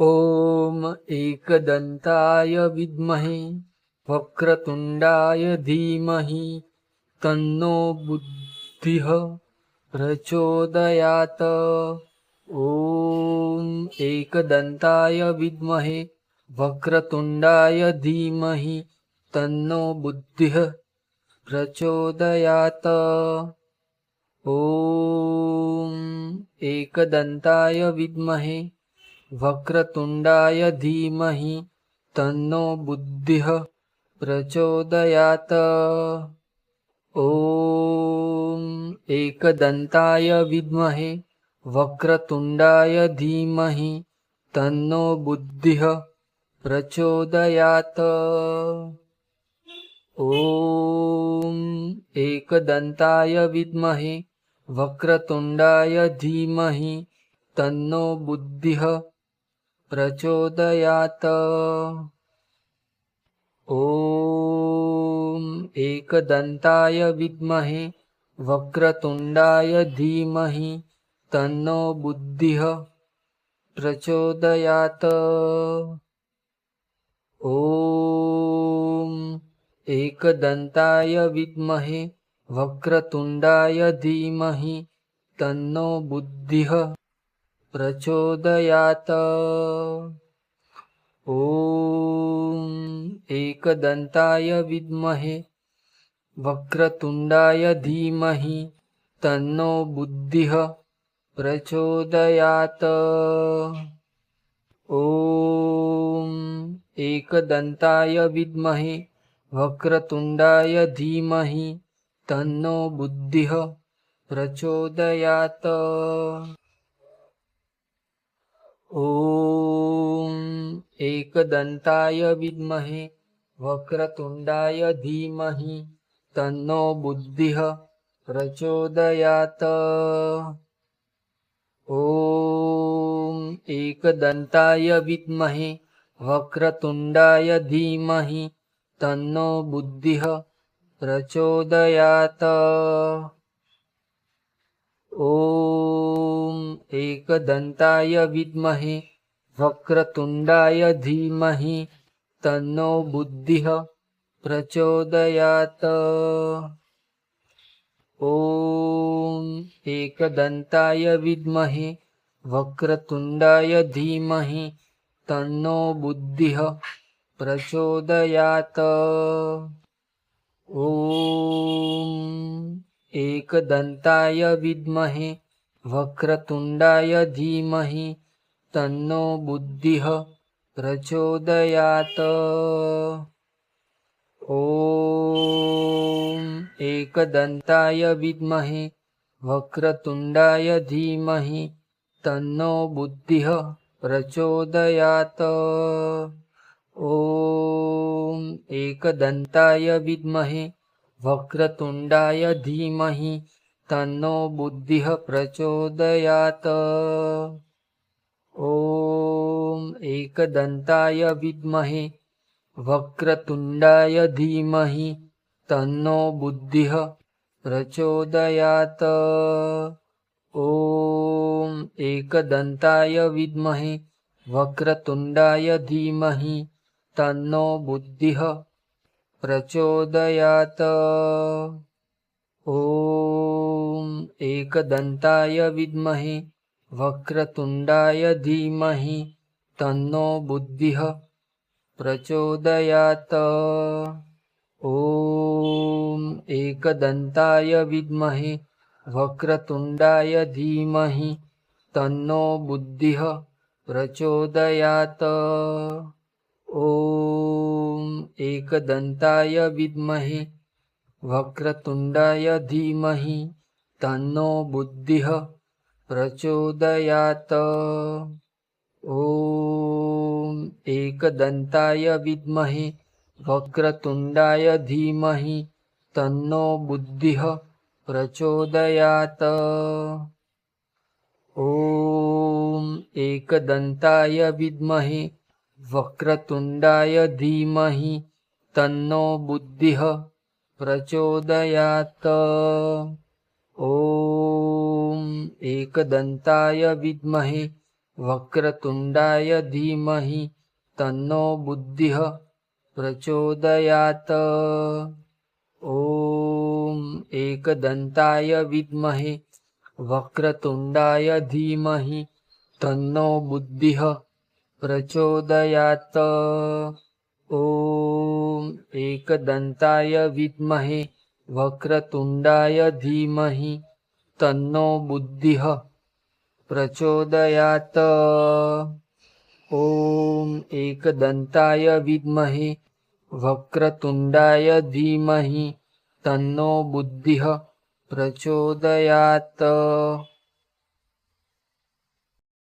ॐ एकदन्ताय विद्महे वक्रतुण्डाय धीमहि तन्नो बुद्धिः प्रचोदयात्। ॐ एकदन्ताय विद्महे वक्रतुण्डाय धीमहि तन्नो बुद्धिः प्रचोदयात्। ॐ एकदन्ताय विद्महे वक्रतुण्डाय धीमहि तन्नो बुद्धिः प्रचोदयात्। ॐ एकदन्ताय विद्महे वक्रतुण्डाय धीमहि तन्नो बुद्धिः प्रचोदयात्। ॐ एकदन्ताय विद्महे वक्रतुण्डाय धीमहि तन्नो बुद्धिः प्रचोदयात्। ॐ एकदन्ताय विद्महे वक्रतुण्डाय धीमहि तन्नो बुद्धिः प्रचोदयात्। ॐ एकदन्ताय विद्महे वक्रतुण्डाय धीमहि तन्नो बुद्धिः प्रचोदयात्। ॐ एकदन्ताय विद्महे वक्रतुण्डाय धीमहि तन्नो बुद्धिः प्रचोदयात्। ॐ एकदन्ताय विद्महे वक्रतुण्डाय धीमहि तन्नो बुद्धिः प्रचोदयात्। ॐ एकदन्ताय विद्महे वक्रतुण्डाय धीमहि तन्नो बुद्धिः प्रचोदयात्। ॐ एकदन्ताय विद्महे वक्रतुण्डाय धीमहि तन्नो बुद्धिः प्रचोदयात्। ॐ एकदन्ताय विद्महे वक्रतुण्डाय धीमहि तन्नो बुद्धिः प्रचोदयात्। ॐ एकदन्ताय विद्महे वक्रतुण्डाय धीमहि तन्नो बुद्धिः प्रचोदयात्। ॐ एकदन्ताय विद्महे वक्रतुण्डाय धीमहि तन्नो बुद्धिः प्रचोदयात्। ॐ एकदन्ताय विद्महे वक्रतुण्डाय धीमहि तन्नो बुद्धिः प्रचोदयात्। ॐ एकदन्ताय विद्महे वक्रतुण्डाय धीमहि तन्नो बुद्धिः प्रचोदयात्। ॐ एकदन्ताय विद्महे वक्रतुण्डाय धीमहि तन्नो बुद्धिः प्रचोदयात्। ॐ एकदन्ताय विद्महे वक्रतुण्डाय धीमहि तन्नो बुद्धिः प्रचोदयात्। ॐ एकदन्ताय विद्महे वक्रतुण्डाय धीमहि तन्नो बुद्धिः प्रचोदयात्। ॐ एकदन्ताय विद्महे वक्रतुण्डाय धीमहि तन्नो बुद्धिः प्रचोदयात्। ॐ एकदन्ताय विद्महे वक्रतुण्डाय धीमहि तन्नो बुद्धिः प्रचोदयात्। ॐ एकदन्ताय विद्महे वक्रतुण्डाय धीमहि तन्नो बुद्धिः प्रचोदयात्। ॐ एकदन्ताय विद्महे वक्रतुण्डाय धीमहि तन्नो बुद्धिः प्रचोदयात्। ॐ एकदन्ताय विद्महे વક્રતુંડાય ધીમહિ તન્નો બુદ્ધિઃ પ્રચોદયાત. ઓમ एकदन्ताय विद्महे वक्रतुण्डाय धीमहि तन्नो बुद्धिः प्रचोदयात्. ओम एकदन्ताय विद्महे वक्रतुण्डाय धीमहि तन्नो बुद्धिः प्रचोदयात्. ओम एकदन्ताय विद्महे वक्रतुण्डाय धीमहि तन्नो बुद्धिः प्रचोदयात्.